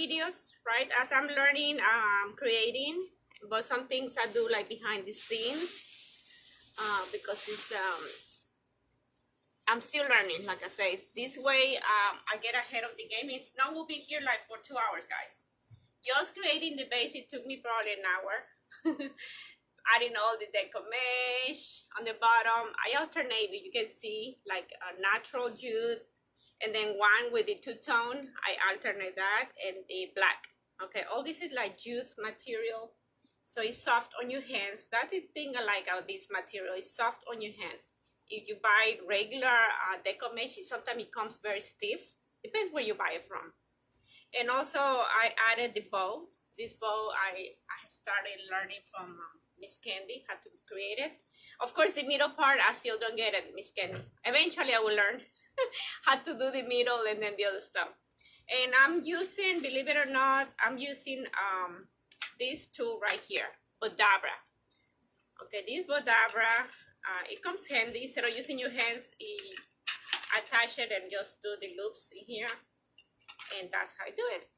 videos, right? As I'm learning, creating, but some things I do like behind the scenes because it's I'm still learning. Like I say, this way I get ahead of the game. If not, we'll be here like for 2 hours, guys. Just creating the base, it took me probably an hour. Adding all the deco mesh on the bottom. I alternate, you can see, like a natural jute, and then one with the two-tone. I alternate that, and the black. Okay, all this is like jute material, so it's soft on your hands. That's the thing I like about this material. It's soft on your hands. If you buy regular deco mesh, sometimes it comes very stiff. Depends where you buy it from. And also I added the bow. This bow I started learning from Miss Candy how to create it. Of course, the middle part I still don't get it, Miss Candy. Eventually I will learn how to do the middle and then the other stuff. And I'm using, believe it or not, I'm using this tool right here, Bodabra. Okay, this Bodabra, it comes handy. Instead of using your hands, attach it and just do the loops in here, and that's how I do it.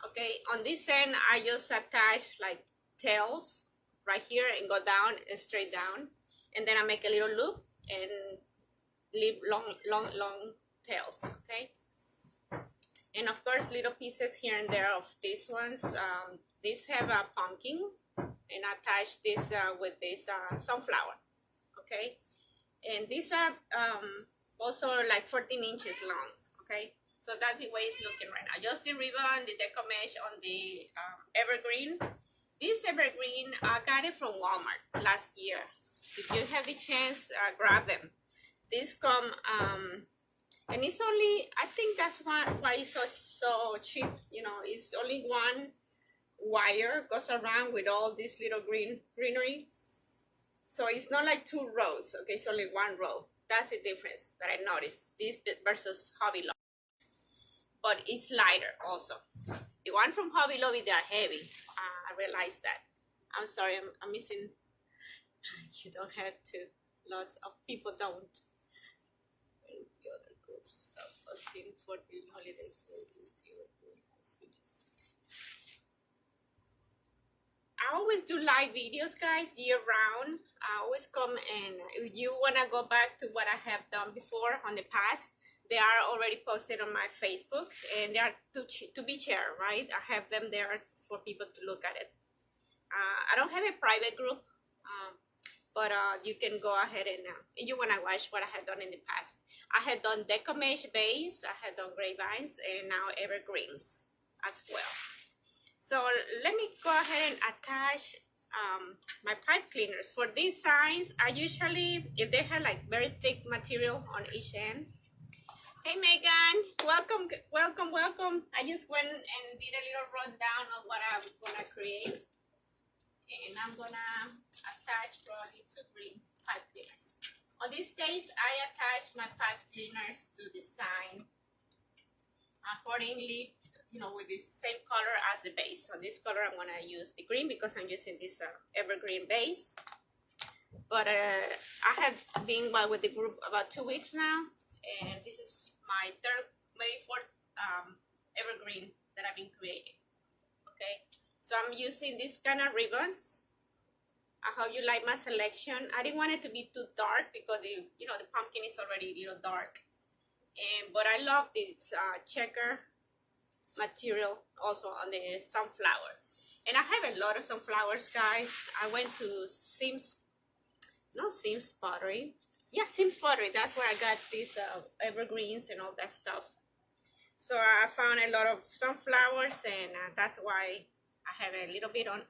Okay, on this end I just attach like tails right here and go down and straight down, and then I make a little loop and leave long tails. Okay, and of course little pieces here and there of these ones. These have a pumpkin, and I attach this with this sunflower. Okay, and these are also like 14 inches long. Okay, so that's the way it's looking right now. Just the ribbon, the deco mesh on the evergreen. This evergreen, I got it from Walmart last year. If you have the chance, grab them. This come, and it's only, I think that's why it's so cheap. You know, it's only one wire goes around with all this little greenery. So it's not like 2 rows. Okay, it's only 1 row. That's the difference that I noticed. This versus Hobby Lobby. But it's lighter also. The one from Hobby Lobby, they are heavy. I realized that. I'm sorry, I'm missing. You don't have to. Lots of people don't. The other groups of posting for the holidays. I always do live videos, guys, year round. I always come, and if you want to go back to what I have done before on the past, they are already posted on my Facebook, and they are to be shared, right? I have them there for people to look at it. I don't have a private group, but you can go ahead and you want to watch what I had done in the past. I had done deco mesh base, I had done grapevines, and now evergreens as well. So let me go ahead and attach my pipe cleaners. For these signs, I usually, if they have like very thick material on each end. Hey Megan, welcome, welcome, welcome. I just went and did a little rundown of what I'm gonna create. And I'm gonna attach probably 2 green pipe cleaners. On this case, I attach my pipe cleaners to the sign accordingly, you know, with the same color as the base. So this color I'm gonna use the green because I'm using this evergreen base. But I have been with the group about 2 weeks now, and this is my maybe fourth evergreen that I've been creating. Okay, so I'm using these kind of ribbons. I hope you like my selection. I didn't want it to be too dark because the pumpkin is already a little dark, but I love this checker material also on the sunflower. And I have a lot of sunflowers, guys. I went to Sims Pottery. Yeah, Sims Pottery. That's where I got these evergreens and all that stuff. So I found a lot of sunflowers, and that's why I have a little bit on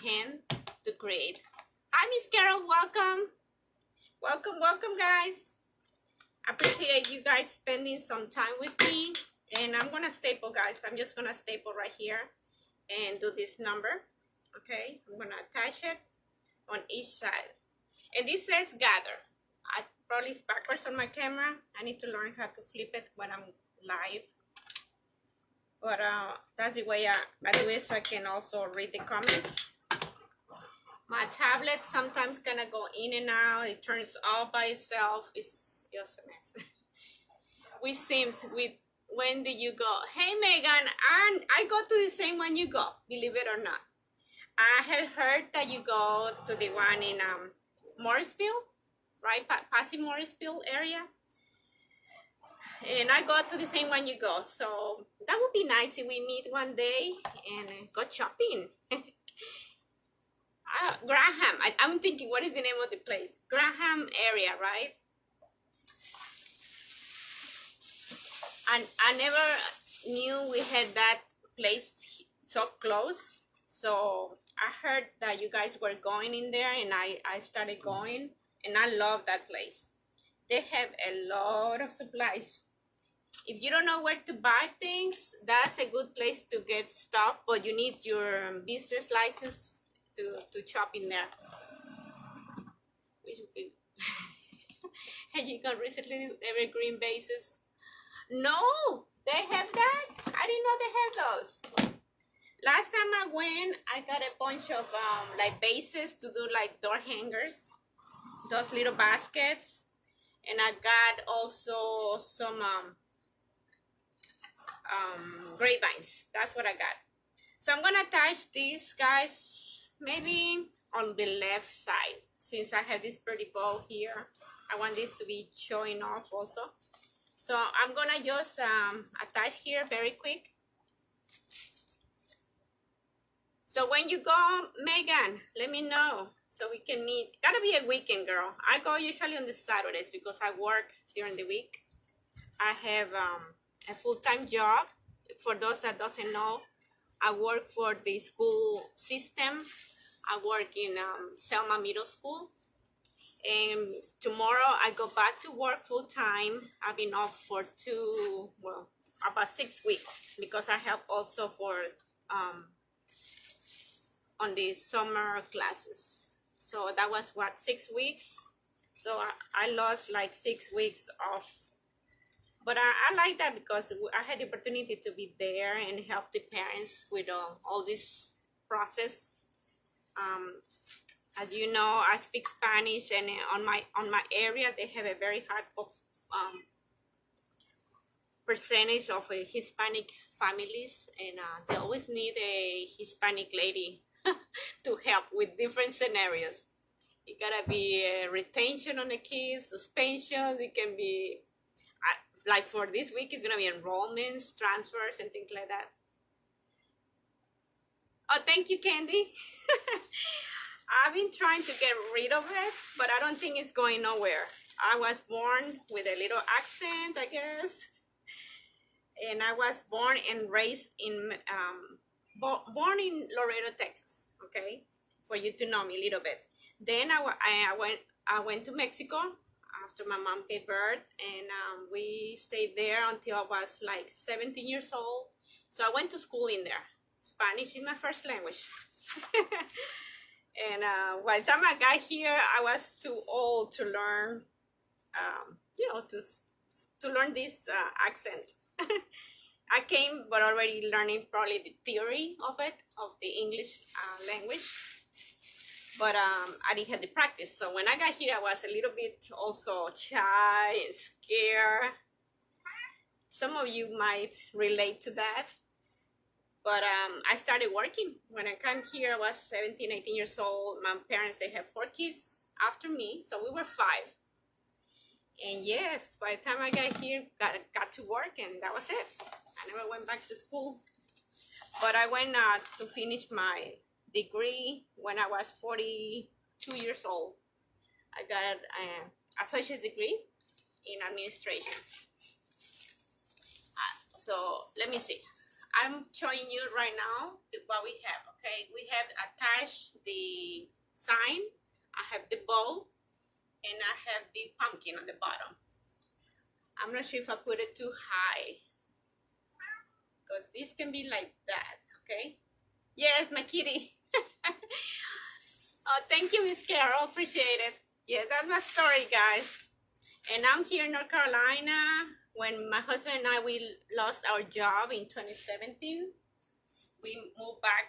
hand to create. Hi, Miss Carol. Welcome. Welcome, welcome, guys. I appreciate you guys spending some time with me. And I'm gonna staple, guys. I'm just gonna staple right here and do this number. Okay, I'm gonna attach it on each side. And this says gather. I probably it's backwards on my camera. I need to learn how to flip it when I'm live. But that's the way I do it, so I can also read the comments. My tablet sometimes gonna go in and out. It turns off by itself. It's just a mess. With Sims, when did you go? Hey, Megan, and I go to the same one you go, believe it or not. I have heard that you go to the one in Morrisville, right? Passing Morrisville area. And I go to the same one you go. So that would be nice if we meet one day and go shopping. Graham, I'm thinking, what is the name of the place? Graham area, right? And I never knew we had that place so close. So I heard that you guys were going in there, and I started going, and I love that place. They have a lot of supplies. If you don't know where to buy things, that's a good place to get stuff, but you need your business license to shop in there. Have you got recently evergreen bases? No, they have that? I didn't know they have those. Last time I went, I got a bunch of like bases to do like door hangers, those little baskets, and I got also some grapevines. That's what I got. So I'm gonna attach these guys maybe on the left side, since I have this pretty bow here. I want this to be showing off also. So I'm gonna just attach here very quick. So when you go, Megan, let me know so we can meet. Gotta be a weekend, girl. I go usually on the Saturdays because I work during the week. I have a full-time job. For those that doesn't know, I work for the school system. I work in Selma Middle School. And tomorrow I go back to work full-time. I've been off for about 6 weeks because I help also for on the summer classes. So that was what, 6 weeks? So I lost like 6 weeks off. But I like that because I had the opportunity to be there and help the parents with all this process. As you know, I speak Spanish, and on my area they have a very high percentage of Hispanic families, and they always need a Hispanic lady to help with different scenarios. It gotta be retention on the kids, suspensions. It can be like for this week, it's gonna be enrollments, transfers, and things like that. Oh, thank you, Candy. I've been trying to get rid of it, but I don't think it's going nowhere. I was born with a little accent, I guess. And I was born and raised in, born in Laredo, Texas, okay? For you to know me a little bit. Then I went to Mexico after my mom gave birth, and we stayed there until I was like 17 years old. So I went to school in there. Spanish is my first language. And by the time I got here, I was too old to learn, you know, to learn this accent. I came, but already learning probably the theory of it, of the English language. But I didn't have the practice. So when I got here, I was a little bit also shy and scared. Some of you might relate to that. But I started working. When I came here, I was 17, 18 years old. My parents, they have 4 kids after me. So we were 5. And yes, by the time I got here, got to work, and that was it. I never went back to school. But I went to finish my degree when I was 42 years old. I got an associate's degree in administration. So let me see. I'm showing you right now what we have, okay? We have attached the sign, I have the bow, and I have the pumpkin on the bottom. I'm not sure if I put it too high, because this can be like that, okay? Yes, my kitty. Oh, thank you, Miss Carol, appreciate it. Yeah, that's my story, guys. And I'm here in North Carolina. When my husband and I, we lost our job in 2017, we moved back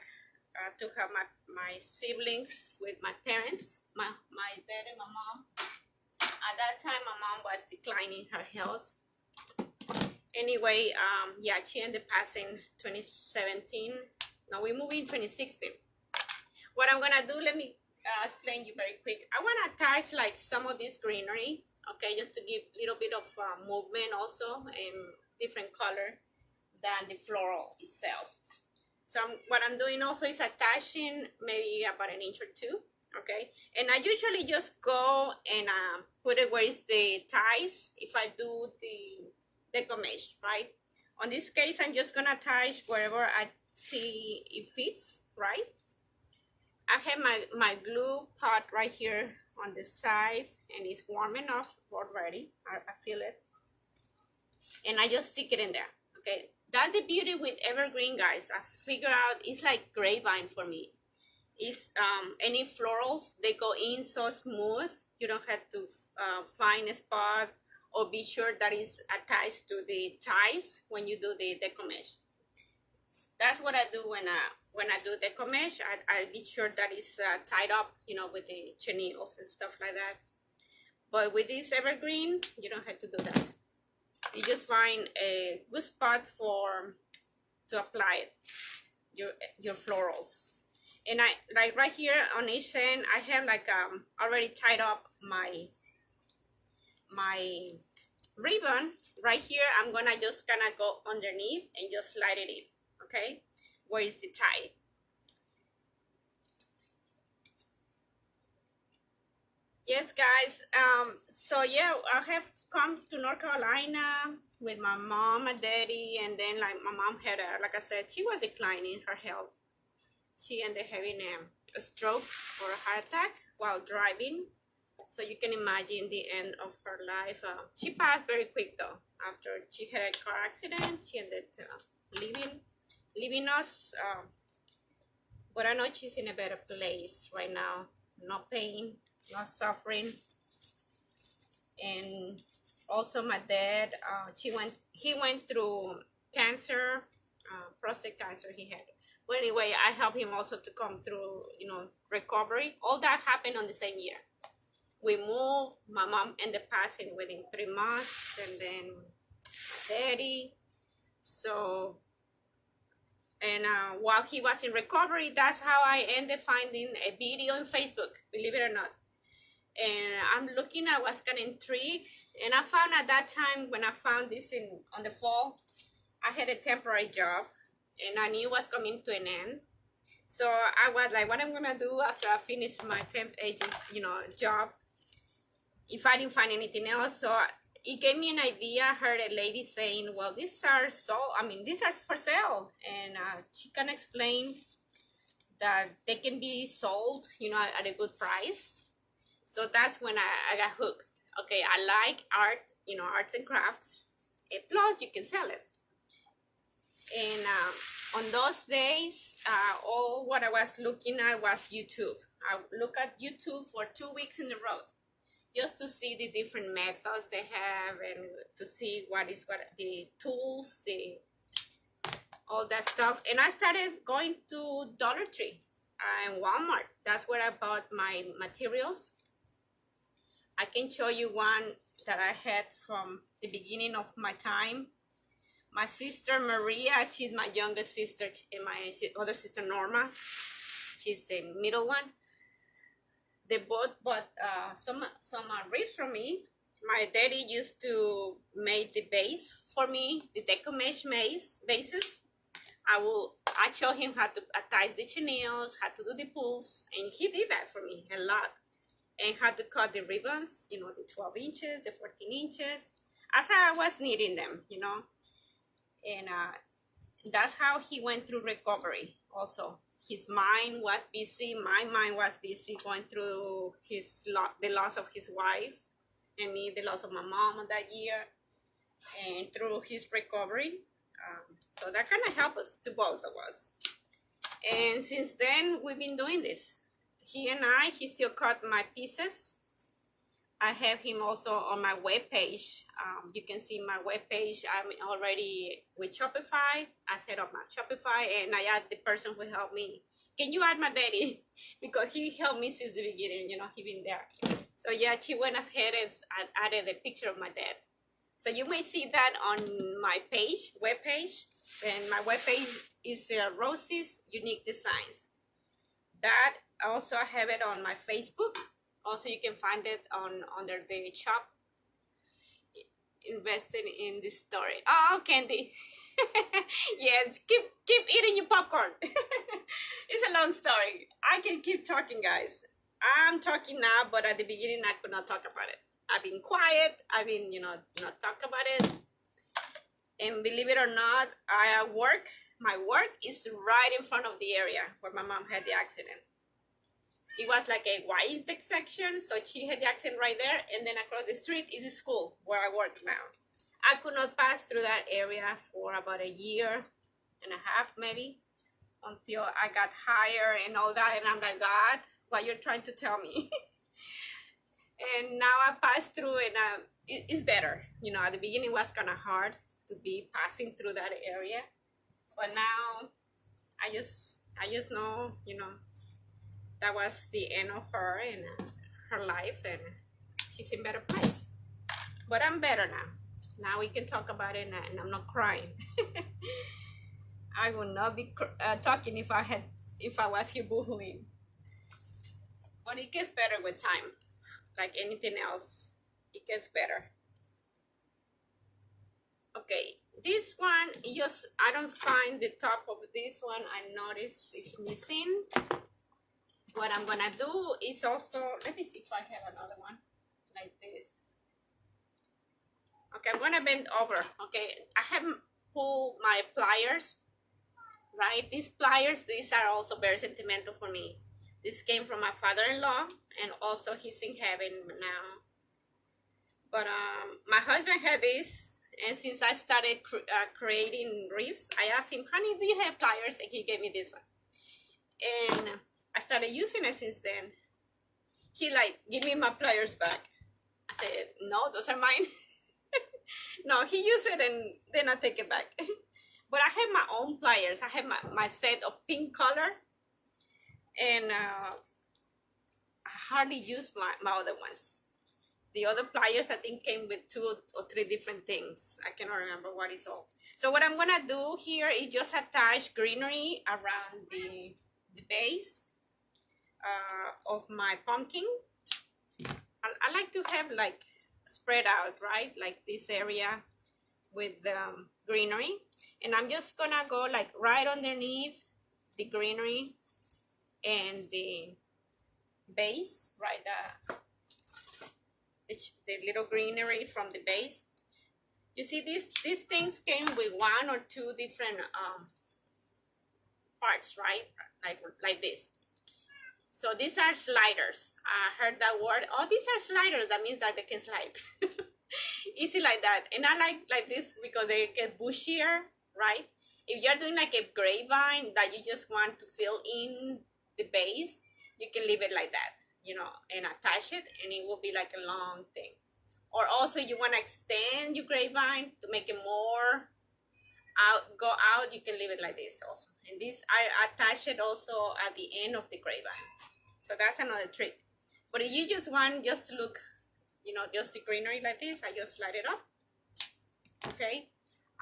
to have my siblings with my parents, my dad and my mom. At that time, my mom was declining her health. Anyway, yeah, she ended passing 2017. Now we move in 2016. What I'm gonna do, let me explain you very quick. I wanna attach like some of this greenery, okay, just to give a little bit of movement also in different color than the floral itself. So what I'm doing also is attaching maybe about an inch or two, okay? And I usually just go and put it where is the ties if I do the deco mesh, right? On this case, I'm just gonna attach wherever I see it fits, right? I have my glue pot right here on the side, and it's warm enough already. I feel it. And I just stick it in there, okay? That's the beauty with evergreen, guys. I figure out it's like grapevine for me. It's any florals, they go in so smooth. You don't have to find a spot or be sure that it's attached to the ties when you do the deco mesh. That's what I do when I do deco mesh. I be sure that it's tied up, you know, with the chenilles and stuff like that. But with this evergreen, you don't have to do that. You just find a good spot to apply it, your florals. And I like right here on each end, I have like already tied up my ribbon. Right here, I'm gonna just kind of go underneath and just slide it in. Okay, where is the tie? Yes, guys. So yeah, I have come to North Carolina with my mom, my daddy, and then like my mom had like I said, she was declining her health. She ended up having a stroke or a heart attack while driving. So you can imagine the end of her life. She passed very quick though. After she had a car accident, she ended leaving us. But I know she's in a better place right now. No pain, no suffering. And also my dad, he went through cancer, prostate cancer he had. But anyway, I helped him also to come through, you know, recovery. All that happened on the same year. We moved, my mom ended up passing within 3 months, and then my daddy. So, and while he was in recovery, that's how I ended up finding a video on Facebook, believe it or not. And I'm looking, I was kind of intrigued. And I found at that time, when I found this on the fall, I had a temporary job. And I knew it was coming to an end. So I was like, what I'm gonna do after I finish my temp agent, you know, job, if I didn't find anything else. So it gave me an idea. I heard a lady saying, well, these are for sale. And she can explain that they can be sold, you know, at a good price. So that's when I got hooked. Okay, I like art, you know, arts and crafts. And plus, you can sell it. And on those days, all what I was looking at was YouTube. I look at YouTube for 2 weeks in a row, just to see the different methods they have and to see what the tools, all that stuff. And I started going to Dollar Tree and Walmart. That's where I bought my materials. I can show you one that I had from the beginning of my time. My sister Maria, she's my younger sister, and my other sister Norma, she's the middle one. They both bought some wreaths from me. My daddy used to make the base for me, the deco mesh bases. I show him how to attach the chenilles, how to do the poofs, and he did that for me a lot. And how to cut the ribbons, you know, the 12 inches, the 14 inches, as I was needing them, you know. And that's how he went through recovery also. His mind was busy, my mind was busy going through the loss of his wife, and me, the loss of my mom that year, and through his recovery. So that kind of helped us, to both of us. And since then, we've been doing this. He still cut my pieces. I have him also on my webpage. You can see my webpage. I'm already with Shopify. I set up my Shopify, and I add the person who helped me. Can you add my daddy? Because he helped me since the beginning, you know, he been there. So yeah, she went ahead and added a picture of my dad. So you may see that on my page, webpage, and my webpage is Rosie's Unique Designs. That also I have it on my Facebook. Also, you can find it on under the shop. Invested in this story. Oh, Candy. Yes, keep eating your popcorn. It's a long story. I can keep talking, guys. I'm talking now, but at the beginning I could not talk about it. I've been quiet. I've been, not talk about it. And believe it or not, my work is right in front of the area where my mom had the accident. It was like a wide intersection, so she had the accident right there, and then across the street is the school where I work now. I could not pass through that area for about a year and a half, maybe, until I got higher and all that, and I'm like, God, what you're trying to tell me? And now I passed through, and it's better. At the beginning it was kind of hard to be passing through that area, but now I just know, that was the end of her and her life, and she's in a better place. But I'm better now. Now we can talk about it, and I'm not crying. I would not be talking if I was here boohooing. But it gets better with time. Like anything else, it gets better. Okay, this one, I don't find the top of this one. I notice it's missing. What I'm gonna do is also, let me see if I have another one like this. Okay, I'm gonna bend over. Okay, I have pulled my pliers, right? These pliers, these are also very sentimental for me. This came from my father-in-law, and also he's in heaven now. But my husband had this, and since I started creating wreaths, I asked him, honey, do you have pliers? And he gave me this one. And I started using it since then. He like, give me my pliers back. I said, no, those are mine. No, he used it, and then I take it back. But I have my own pliers. I have my set of pink color. And I hardly use my other ones. The other pliers, I think, came with 2 or 3 different things. I cannot remember what is all. So what I'm going to do here is just attach greenery around the base of my pumpkin. I like to have like spread out, right? Like this area with greenery. And I'm just going to go like right underneath the greenery and the base, right? The little greenery from the base. You see, these things came with 1 or 2 different parts, right? Like this. So these are sliders. I heard that word. Oh, these are sliders. That means that they can slide. Easy like that. And I like this because they get bushier, right? If you're doing like a grapevine that you just want to fill in the base, you can leave it like that, and attach it, and it will be like a long thing. Or also you want to extend your grapevine to make it more go out, you can leave it like this also. And this, I attach it also at the end of the grapevine. So that's another trick. But if you just want to look, just the greenery like this, I just slide it up. Okay.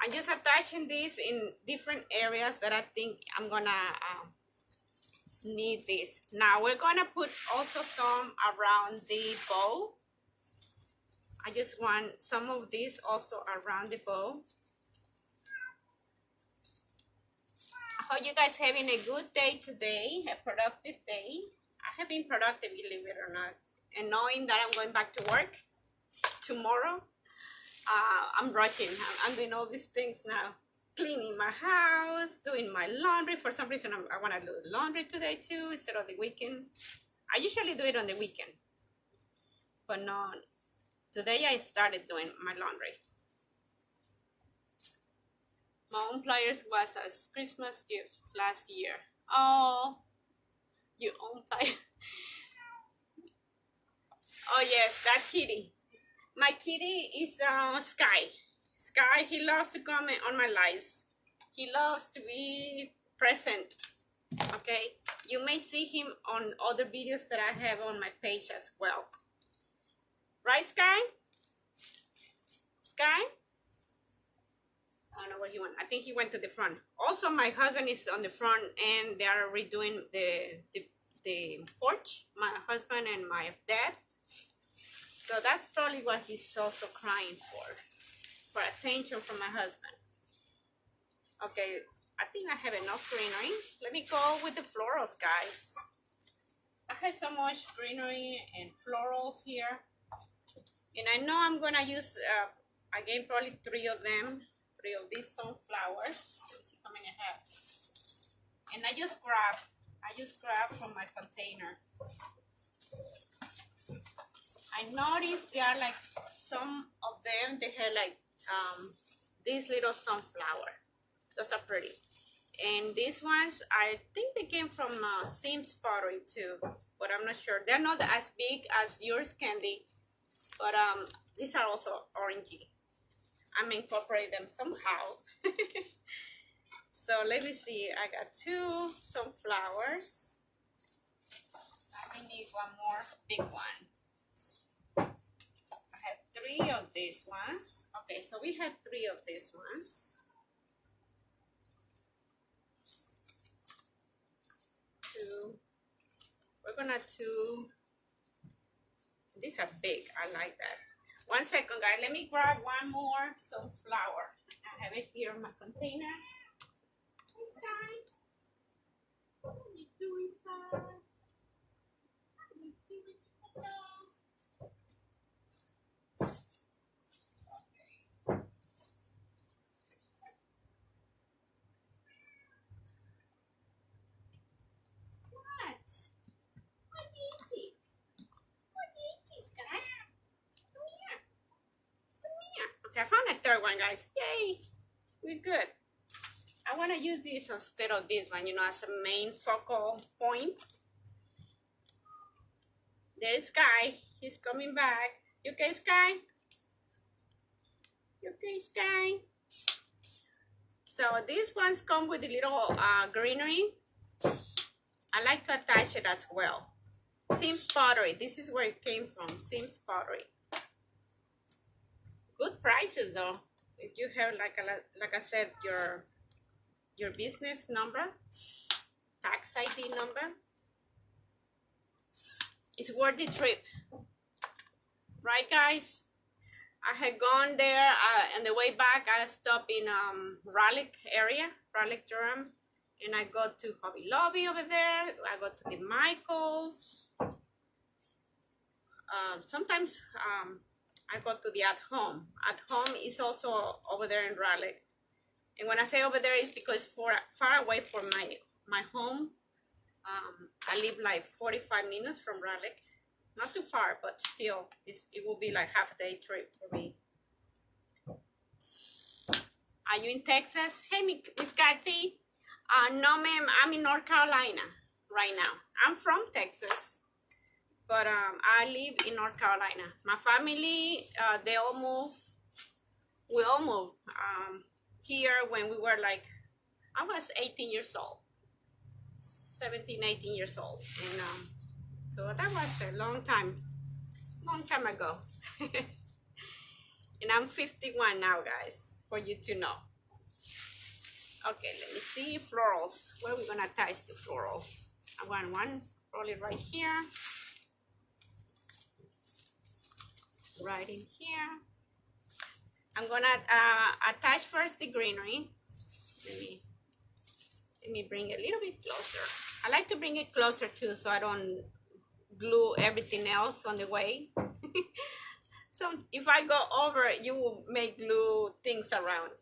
I'm just attaching this in different areas that I think I'm gonna need this. Now we're gonna put also some around the bow. I just want some of this also around the bow. I hope you guys having a good day today, a productive day. I have been productive, believe it or not. And knowing that I'm going back to work tomorrow, I'm rushing. I'm doing all these things now. Cleaning my house, doing my laundry. For some reason, I want to do laundry today too, instead of the weekend. I usually do it on the weekend. But no, today I started doing my laundry. My own pliers was a Christmas gift last year. Oh, your own pliers. Oh yes, that kitty. My kitty is Sky. Sky, he loves to comment on my lives. He loves to be present. Okay, you may see him on other videos that I have on my page as well. Right, Sky? Sky. I don't know where he went. I think he went to the front. Also, my husband is on the front and they are redoing the porch. My husband and my dad. So that's probably what he's also crying for attention from my husband. Okay, I think I have enough greenery. Let me go with the florals, guys. I have so much greenery and florals here. And I know I'm gonna use, again, probably three of these sunflowers. Let me see how many I have. And I just grab from my container. I noticed there are like some of them, they have like this little sunflower. Those are pretty. And these ones, I think they came from Sims Pottery too, but I'm not sure. They're not as big as yours, Candy, but these are also orangey. I'm incorporate them somehow. So let me see. I got two sunflowers. I need one more big one. I have three of these ones. Okay, so we have three of these ones. We're gonna do, these are big, I like that. 1 second, guys, let me grab one more sunflower. I have it here in my container. Hey, Sky. What are you doing, Sky? What are you doing? Okay, I found a third one, guys. Yay! We're good. I want to use this instead of this one, you know, as a main focal point. There's Sky. He's coming back. You okay, Sky? You okay, Sky? So these ones come with a little greenery. I like to attach it as well. Sims Pottery. This is where it came from. Sims Pottery. Good prices though. If you have like I said, your business number, tax ID number, it's worth the trip, right, guys? I had gone there. On the way back, I stopped in Raleigh area, Raleigh, Durham, and I go to Hobby Lobby over there. I go to the Michaels. Sometimes I go to the At Home. At Home is also over there in Raleigh. And when I say over there, it's because far away from my home. I live like 45 minutes from Raleigh. Not too far, but still, it will be like half a day trip for me. Are you in Texas? Hey, Miss Kathy. No, ma'am. I'm in North Carolina right now. I'm from Texas, but I live in North Carolina. My family, they all moved. We all moved here when we were like, I was 18 years old, 17, 18 years old, and so that was a long time ago. And I'm 51 now, guys, for you to know. Okay, let me see florals. Where are we gonna attach the florals? I want one probably right here, right in here. I'm gonna attach first the greenery. Let me bring it a little bit closer. I like to bring it closer too, so I don't glue everything else on the way. So if I go over, you will make glue things around.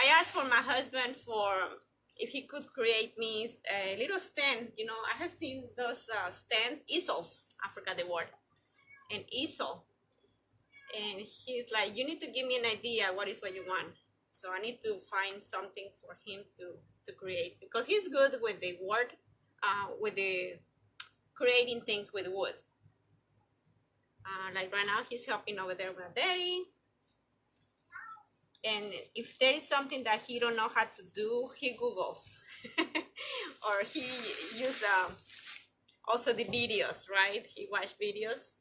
I asked for my husband for if he could create me a little stand. You know, I have seen those stands, easels. I forgot the word. An easel. And he's like, you need to give me an idea. What is what you want? So I need to find something for him to create, because he's good with the word, with the creating things with wood. Like right now, he's helping over there with Daddy. And if there is something that he don't know how to do, he Googles. Or he use also the videos, right? He watch videos.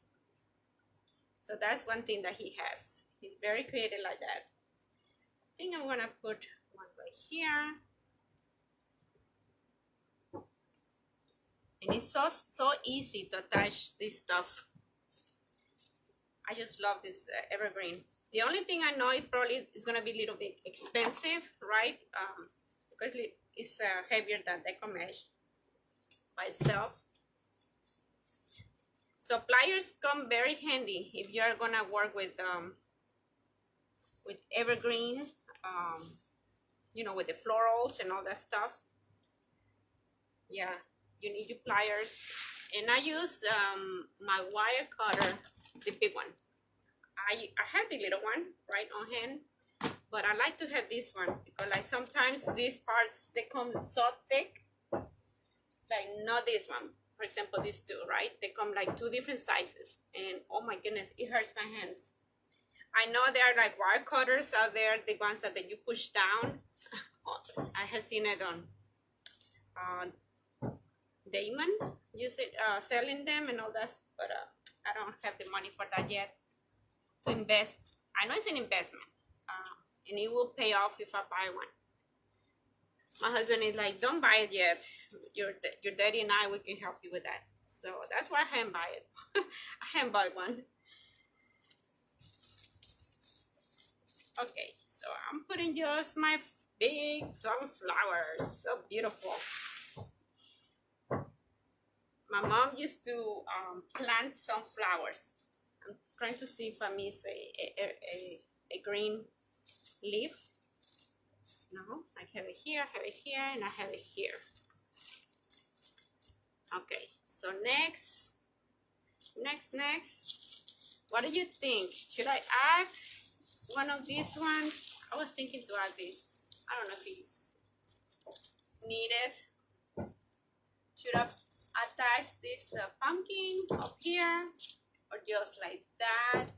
So that's one thing that he has. He's very creative like that. I think I'm gonna put one right here. And it's so easy to attach this stuff. I just love this evergreen. The only thing I know, it probably is gonna be a little bit expensive, right? Because it's heavier than Deco mesh by itself. So pliers come very handy if you're gonna work with evergreen, you know, with the florals and all that stuff. Yeah, you need your pliers. And I use my wire cutter, the big one. I have the little one right on hand, but I like to have this one because like sometimes these parts, they come so thick, like not this one. For example, these two, right? They come like two different sizes, and oh my goodness, it hurts my hands. I know there are like wire cutters out there, the ones that you push down. I have seen it on Damon selling them and all that, but I don't have the money for that yet to invest. I know it's an investment, and it will pay off if I buy one. My husband is like, don't buy it yet. Your daddy and I, we can help you with that. So that's why I haven't buy it. I haven't bought one. Okay, so I'm putting just my big sunflowers. So beautiful. My mom used to plant sunflowers. I'm trying to see if I miss a green leaf. No, I have it here, and I have it here. Okay, so next. What do you think? Should I add one of these ones? I was thinking to add this. I don't know if it's needed. Should I attach this pumpkin up here, or just like that?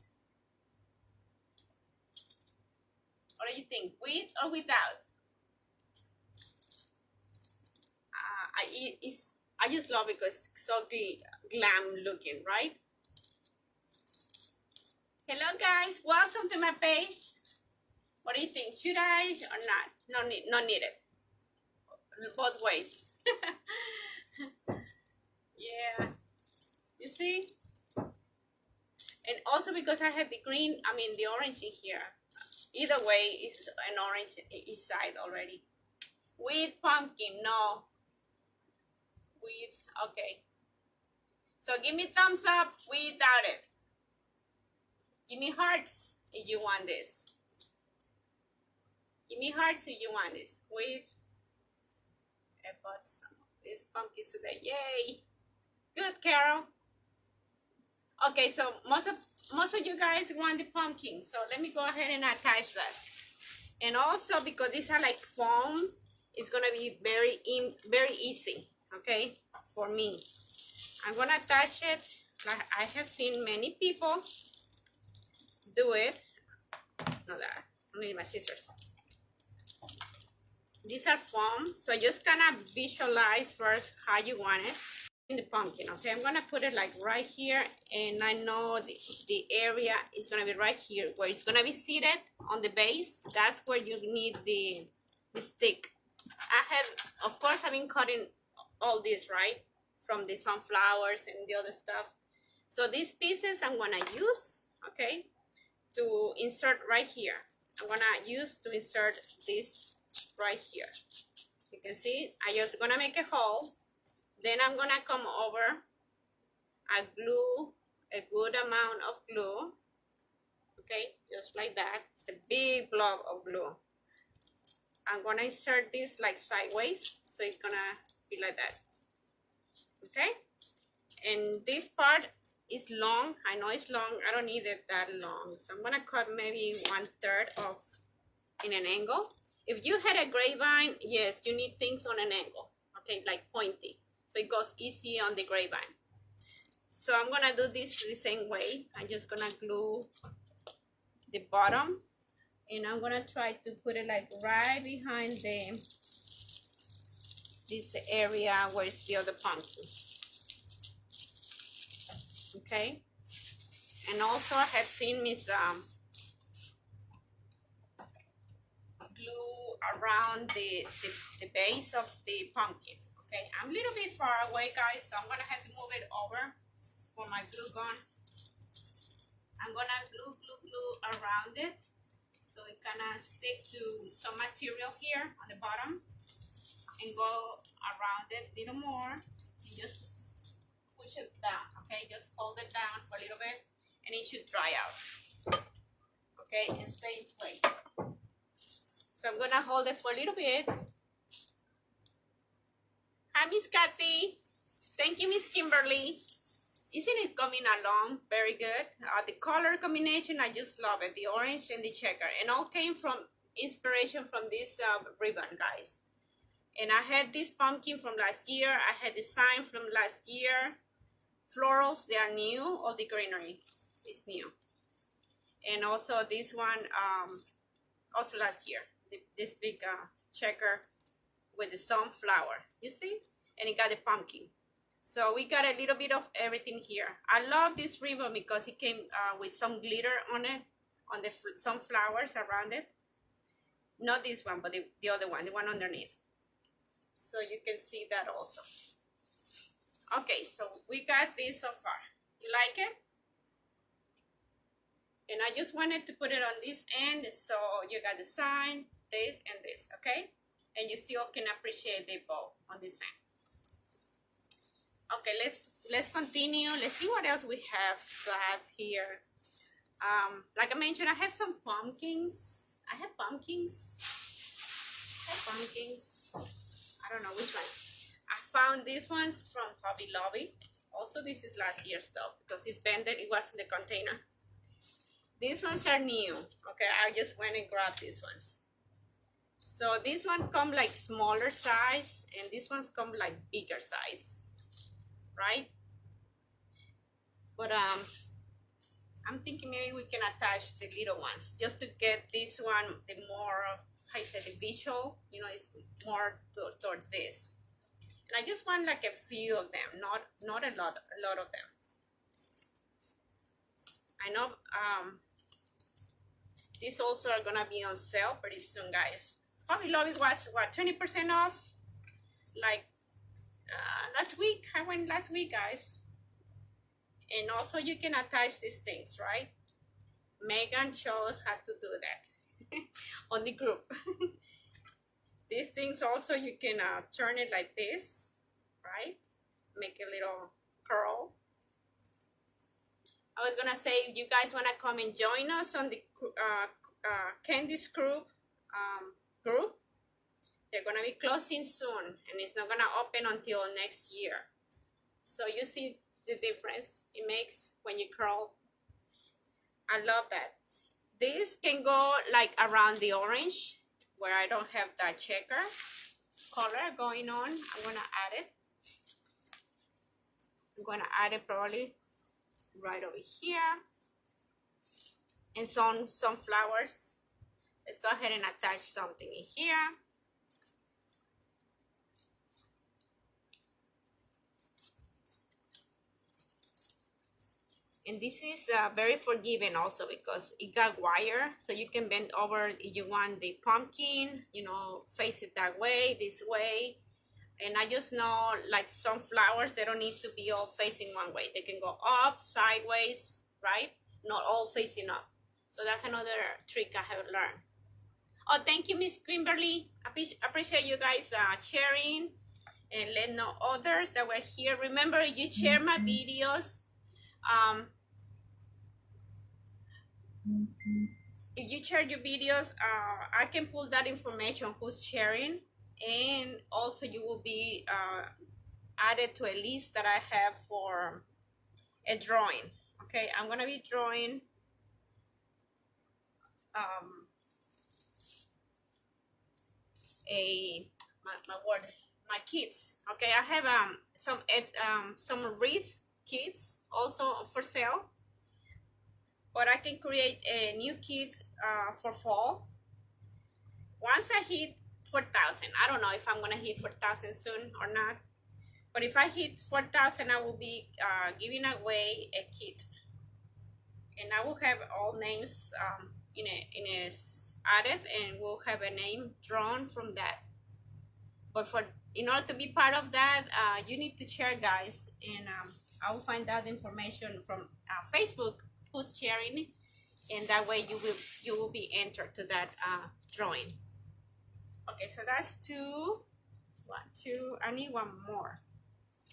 What do you think? With or without? I just love it because it's so glam looking, right? Hello guys, welcome to my page. What do you think? Should I or not? Not needed. Both ways. Yeah. You see? And also because I have the green, I mean the orange in here. Either way, it's an orange each side already. With pumpkin, no. With, okay. So give me thumbs up without it. Give me hearts if you want this. Give me hearts if you want this. With, I bought some of these pumpkins today. Yay! Good, Carol. Okay, so most of you guys want the pumpkin, so let me go ahead and attach that. And also because these are like foam, it's gonna be very easy, okay, for me. I'm gonna attach it like I have seen many people do it. No, that I need my scissors. These are foam, so just kind of visualize first how you want it. In the pumpkin, okay, I'm gonna put it like right here, and I know the area is gonna be right here where it's gonna be seated on the base. That's where you need the stick. I have, of course, I've been cutting all this, right, from the sunflowers and the other stuff. So these pieces I'm gonna use, okay, to insert right here. I'm gonna use to insert this right here. You can see I just gonna make a hole. Then I'm gonna come over, I glue a good amount of glue, okay, just like that. It's a big blob of glue. I'm gonna insert this like sideways, so it's gonna be like that, okay? And this part is long. I know it's long. I don't need it that long, so I'm gonna cut maybe 1/3 of in an angle. If you had a grapevine, yes, you need things on an angle, okay, like pointy. So it goes easy on the grapevine. So I'm gonna do this the same way. I'm just gonna glue the bottom, and I'm gonna try to put it like right behind this area where it's the other pumpkin. Okay. And also I have seen Miss around the base of the pumpkin. Okay, I'm a little bit far away, guys, so I'm gonna have to move it over for my glue gun. I'm gonna glue around it so it gonna stick to some material here on the bottom and go around it a little more and just push it down. Okay, just hold it down for a little bit and it should dry out. Okay, and stay in place. So I'm gonna hold it for a little bit. Hi, Miss Kathy. Thank you, Miss Kimberly. Isn't it coming along very good? The color combination, I just love it. The orange and the checker. And all came from inspiration from this ribbon, guys. And I had this pumpkin from last year. I had the sign from last year. Florals, they are new. All the greenery is new. And also this one, also last year. This big checker with the sunflower. You see? And it got the pumpkin. So we got a little bit of everything here. I love this ribbon because it came with some glitter on it, on the some flowers around it. Not this one, but the other one, the one underneath. So you can see that also. Okay, so we got this so far. You like it? And I just wanted to put it on this end, so you got the sign, this, and this, okay? And you still can appreciate the bow on this end. Okay, let's continue. Let's see what else we have got here. Like I mentioned, I have some pumpkins. I have pumpkins. I don't know which one. I found these ones from Hobby Lobby. Also, this is last year's stuff because it's bended. It was in the container. These ones are new. Okay, I just went and grabbed these ones. So this one come like smaller size, and this ones come like bigger size. Right? But I'm thinking maybe we can attach the little ones just to get this one the more, how you say, the visual, you know, it's more toward this. And I just want like a few of them, not a lot of them. I know these also are gonna be on sale pretty soon, guys. Hobby Lobby was what, 20% off? Like last week. I went last week, guys. And also you can attach these things, right? Megan chose how to do that on the group. These things also you can turn it like this, right? Make a little curl. I was gonna say, if you guys wanna come and join us on the Candy's group, they're gonna be closing soon, and it's not gonna open until next year. So you see the difference it makes when you curl. I love that. This can go like around the orange where I don't have that checker color going on. I'm gonna add it. I'm gonna add it probably right over here. And some flowers. Let's go ahead and attach something in here. And this is very forgiving also because it got wire, so you can bend over if you want the pumpkin, you know, face it that way, this way. And I just know like some flowers, they don't need to be all facing one way. They can go up, sideways, right? Not all facing up. So that's another trick I have learned. Oh, thank you, Miss Kimberly. Appreciate you guys sharing and let know others that were here. Remember, you share my videos. If you share your videos, I can pull that information who's sharing, and also you will be added to a list that I have for a drawing. Okay, I'm gonna be drawing my kits. Okay, I have some wreath kits also for sale, but I can create a new kit for fall. Once I hit 4,000, I don't know if I'm gonna hit 4,000 soon or not, but if I hit 4,000, I will be giving away a kit, and I will have all names in a added, and we'll have a name drawn from that. But in order to be part of that, you need to share, guys, and I will find out information from Facebook who's sharing, and that way you will be entered to that drawing. Okay, so that's two. One, two. I need one more.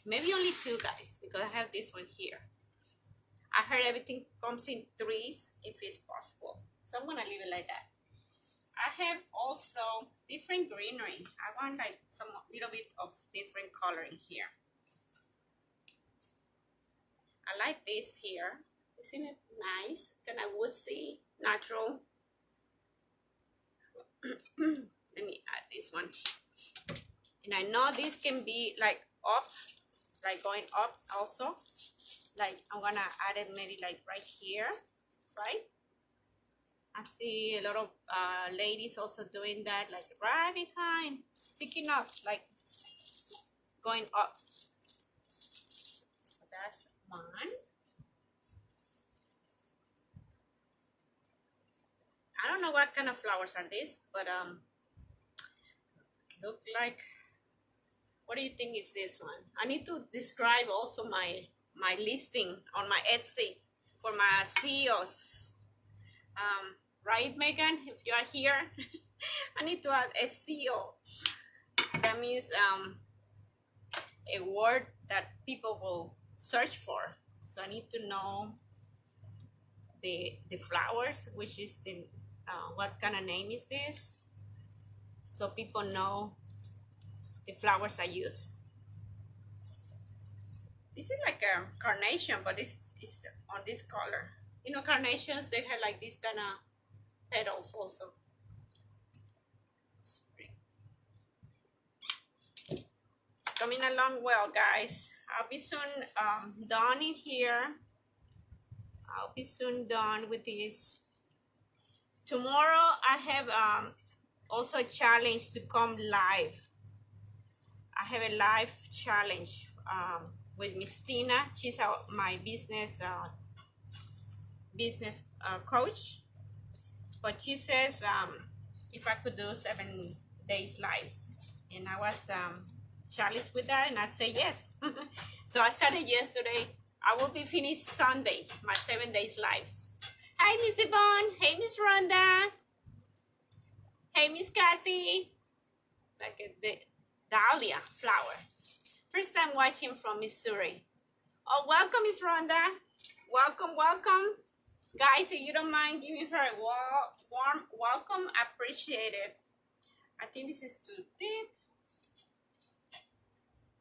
Maybe only two, guys, because I have this one here. I heard everything comes in threes if it's possible. So I'm gonna leave it like that. I have also different greenery. I want like some little bit of different coloring here. I like this here. Isn't it nice? Kind of woodsy, natural. Let me add this one. And I know this can be like up, like going up also. Like I'm gonna add it maybe like right here, right? I see a lot of ladies also doing that, like right behind, sticking up, like going up. So that's one. I don't know what kind of flowers are these, but look like, what do you think is this one? I need to describe also my listing on my Etsy for my CEOs. Right, Megan? If you are here, I need to add SEO. That means a word that people will search for. So I need to know the flowers, which is the what kind of name is this, so people know the flowers I use. This is like a carnation, but it's on this color. You know, carnations, they have like this kind of petals also. It's coming along well, guys. I'll be soon done in here. I'll be soon done with this. Tomorrow I have also a challenge to come live. I have a live challenge with Miss Tina. She's my business coach. But she says if I could do 7 days lives, and I was challenged with that, and I said yes. So I started yesterday. I will be finished Sunday, my 7 days lives. Hi, Miss Yvonne. Hey, Miss Rhonda. Hey, Miss Cassie. Like a dahlia flower. First time watching from Missouri. Oh, welcome, Miss Rhonda. Welcome, welcome. Guys, if you don't mind giving her a warm welcome, I appreciate it. I think this is too deep.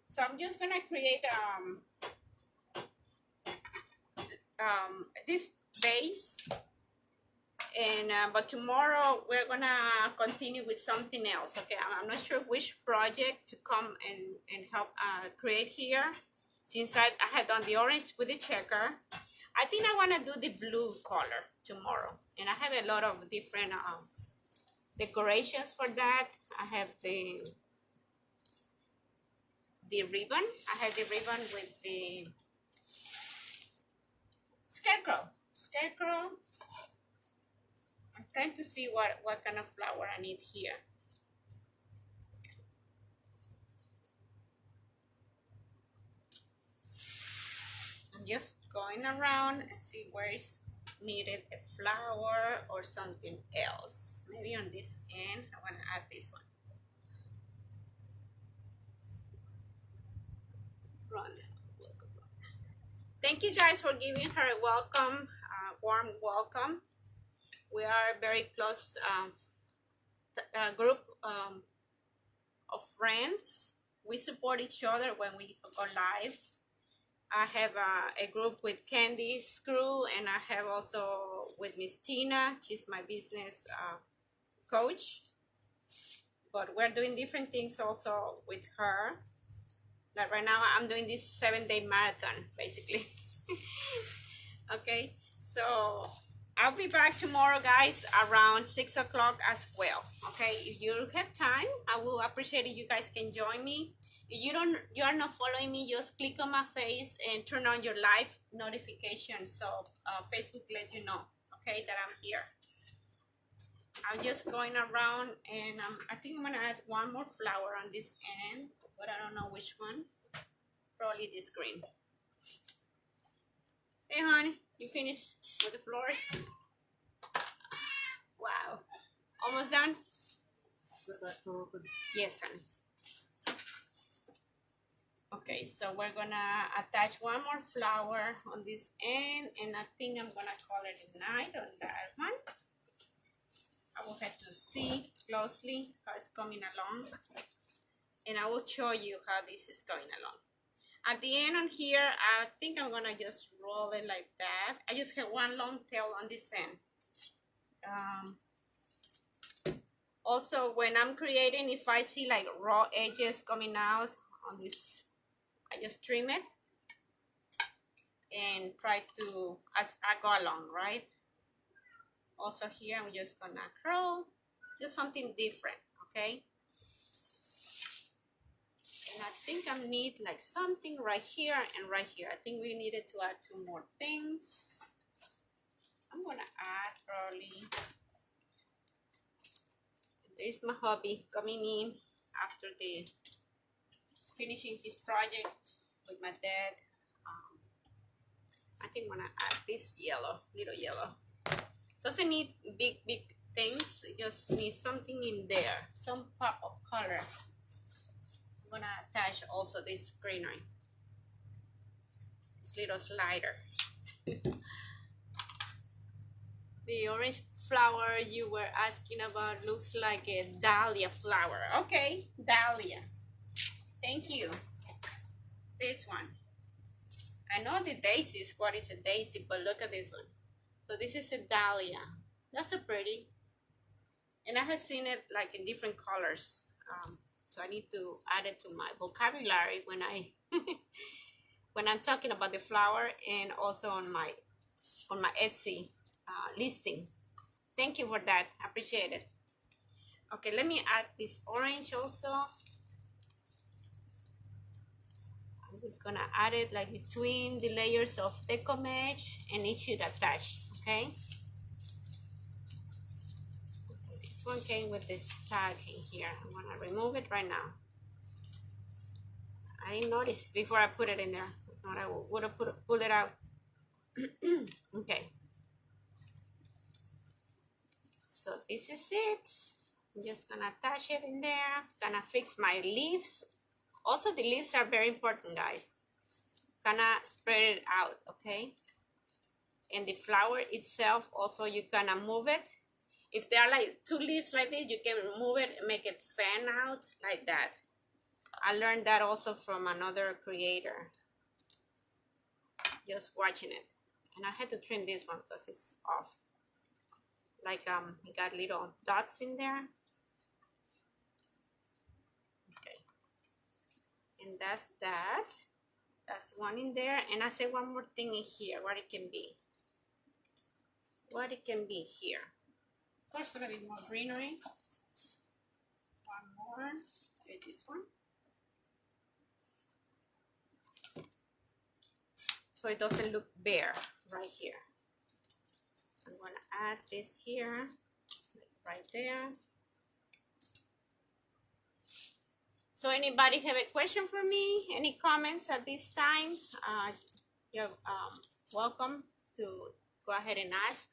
So I'm just gonna create this base, and but tomorrow we're gonna continue with something else. Okay, I'm not sure which project to come and help create here, since I have done the orange with the checker. I think I want to do the blue color tomorrow, and I have a lot of different decorations for that. I have the ribbon. I have the ribbon with the scarecrow. I'm trying to see what kind of flower I need here. I'm just going around and see where is needed a flower or something else. Maybe on this end, I want to add this one. Run. Thank you guys for giving her a welcome, warm welcome. We are a very close group of friends. We support each other when we go live. I have a group with Candy Screw, and I have also with Miss Tina. She's my business coach. But we're doing different things also with her. Like right now, I'm doing this 7-day marathon, basically. Okay, so I'll be back tomorrow, guys, around 6 o'clock as well. Okay, if you have time, I will appreciate it. You guys can join me. If you are not following me, just click on my face and turn on your live notification, so Facebook lets you know, okay, that I'm here. I'm just going around, and I think I'm gonna add one more flower on this end, but I don't know which one. Probably this green. Hey honey, you finished with the flowers? Wow. Almost done? Yes, honey. Okay, so we're gonna attach one more flower on this end, and I think I'm gonna call it a night on that one. I will have to see closely how it's coming along, and I will show you how this is going along. At the end on here, I think I'm gonna just roll it like that. I just have one long tail on this end. Also, when I'm creating, if I see like raw edges coming out on this, I just trim it and try to, as I go along, right? Also here, I'm just gonna curl, do something different, okay? And I think I need like something right here and right here. I think we needed to add two more things. I'm gonna add probably, there's my hubby coming in after the finishing his project with my dad. I think I'm gonna add this yellow, little yellow. Doesn't need big things, it just needs something in there, some pop of color. I'm gonna attach also this greenery, this little slider. The orange flower you were asking about looks like a dahlia flower. Okay, dahlia. Thank you. This one. I know the daisies, what is a daisy, but look at this one. So this is a dahlia. That's so pretty. And I have seen it like in different colors. So I need to add it to my vocabulary when I when I'm talking about the flower, and also on my Etsy listing. Thank you for that. I appreciate it. Okay, let me add this orange also. I'm just gonna add it like between the layers of Deco mesh, and it should attach, okay? This one came with this tag in here. I'm gonna remove it right now. I didn't notice before I put it in there. If not, I would have pulled it out. Okay. So this is it. I'm just gonna attach it in there. Gonna fix my leaves. Also, the leaves are very important, guys. Gonna spread it out, okay? And the flower itself, also, you gonna move it. If there are like two leaves like this, you can move it and make it fan out like that. I learned that also from another creator. Just watching it. And I had to trim this one because it's off. Like it got little dots in there. Okay. And that's that. That's one in there. And I say one more thing in here, what it can be. What it can be here. Of course, gonna be more greenery. One more. Okay, this one. So it doesn't look bare right here. I'm gonna add this here, right there. So anybody have a question for me? Any comments at this time? You're welcome to go ahead and ask.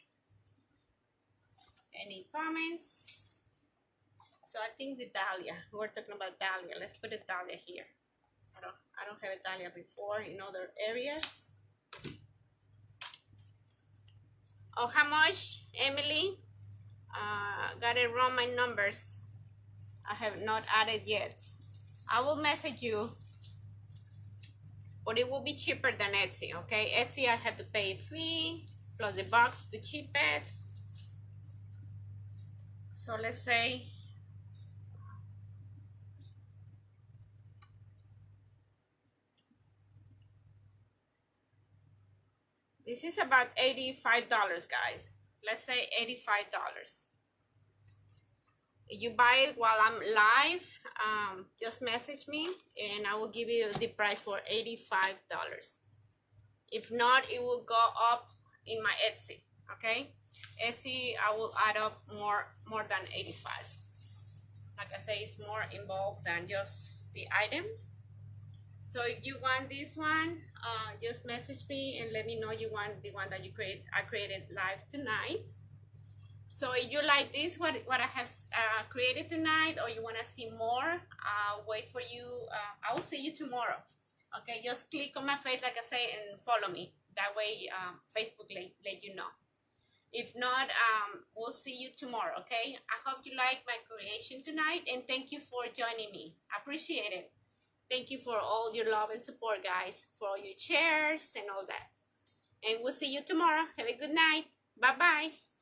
Any comments? So I think the dahlia, we're talking about dahlia. Let's put a dahlia here. I don't have a dahlia before in other areas. Oh, how much, Emily? Gotta run my numbers. I have not added yet. I will message you, but it will be cheaper than Etsy, okay? Etsy, I have to pay a fee plus the box to ship it. So let's say this is about $85, guys. Let's say $85. If you buy it while I'm live, just message me and I will give you the price for $85. If not, it will go up in my Etsy. Okay, Etsy, I will add up more than 85. Like I say, it's more involved than just the item. So if you want this one, just message me and let me know you want the one that I created live tonight. So if you like this, what I have created tonight, or you want to see more, wait for you. I will see you tomorrow. Okay, just click on my face, like I say, and follow me. That way, Facebook let you know. If not, we'll see you tomorrow. Okay, I hope you like my creation tonight, and thank you for joining me. I appreciate it. Thank you for all your love and support, guys, for all your shares and all that. And we'll see you tomorrow. Have a good night. Bye bye.